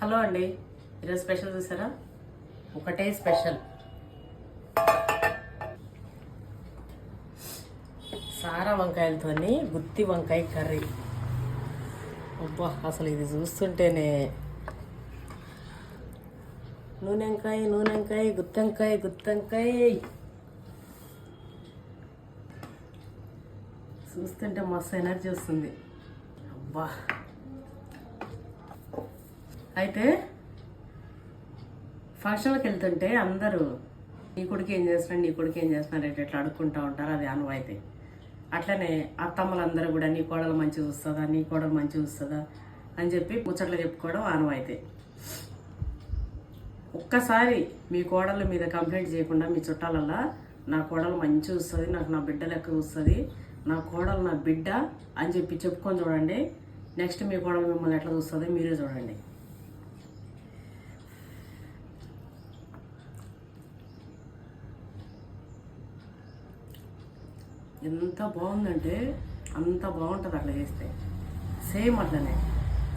Hello అండి, ఈరోజు special చూసారా? ఒకటే స్పెషల్ సారా వంకాయలతోని గుత్తి వంకాయ కర్రీ. అబ్బా, అసలు ఇది చూస్తుంటేనే నూనెంకాయ నూనెంకాయ గుత్తంకాయ గుత్తంకాయ చూస్తుంటే మస్తు ఎనర్జీ వస్తుంది. అబ్బా, అయితే ఫంక్షన్లకు వెళ్తుంటే అందరూ నీ కొడుకు ఏం చేస్తున్నాడు, నీ కొడుకు ఏం చేస్తున్నాడు అంటే ఎట్లా అడుక్కుంటూ ఉంటారు. అది అనువైతే అట్లనే అత్తమ్మలందరూ కూడా నీ కోడలు మంచిగా వస్తుందా, నీ కోడలు మంచిగా వస్తుందా అని చెప్పి ముచ్చట్లు చెప్పుకోవడం ఆనవాయితీ. ఒక్కసారి మీ కోడళ్ళ మీద కంప్లైంట్ చేయకుండా మీ చుట్టాలల్లా నా కోడలు మంచిగా వస్తుంది, నాకు నా బిడ్డ లెక్క వస్తుంది, నా కోడలు నా బిడ్డ అని చెప్పి చెప్పుకొని చూడండి. నెక్స్ట్ మీ కోడలు మిమ్మల్ని ఎట్లా చూస్తుంది మీరే చూడండి. ఎంత బాగుందంటే అంత బాగుంటుంది అట్లా చేస్తే. సేమ్ అట్లనే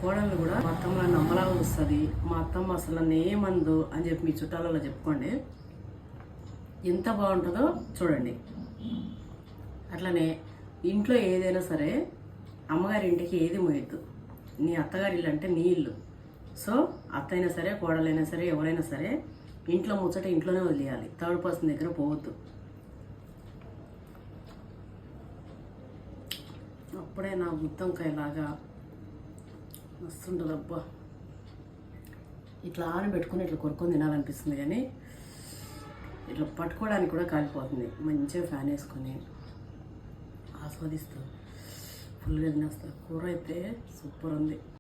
కోడలు కూడా మా అత్తమ్మ నన్ను అమ్మలాగా వస్తుంది, మా అత్తమ్మ అసలు నన్ను ఏమందు అని చెప్పి మీ చుట్టాలలో చెప్పుకోండి. ఎంత బాగుంటుందో చూడండి. అట్లనే ఇంట్లో ఏదైనా సరే అమ్మగారి ఇంటికి ఏది మోయద్దు. నీ అత్తగారి ఇల్లు అంటే నీ ఇల్లు. సో అత్త అయినా సరే కోడలైనా సరే ఎవరైనా సరే ఇంట్లో ముచ్చట ఇంట్లోనే వదిలేయాలి, థర్డ్ పర్సన్ దగ్గర పోవద్దు. అప్పుడే నా గుత్తంకాయలాగా వస్తుంటుంది. అబ్బా, ఇట్లా ఆనబెట్టుకుని ఇట్లా కొరుకొని తినాలనిపిస్తుంది, కానీ ఇట్లా పట్టుకోవడానికి కూడా కాలిపోతుంది. మంచిగా ఫ్యాన్ వేసుకొని ఆస్వాదిస్తూ ఫుల్గా తినేస్తా. కూర అయితే సూపర్ ఉంది.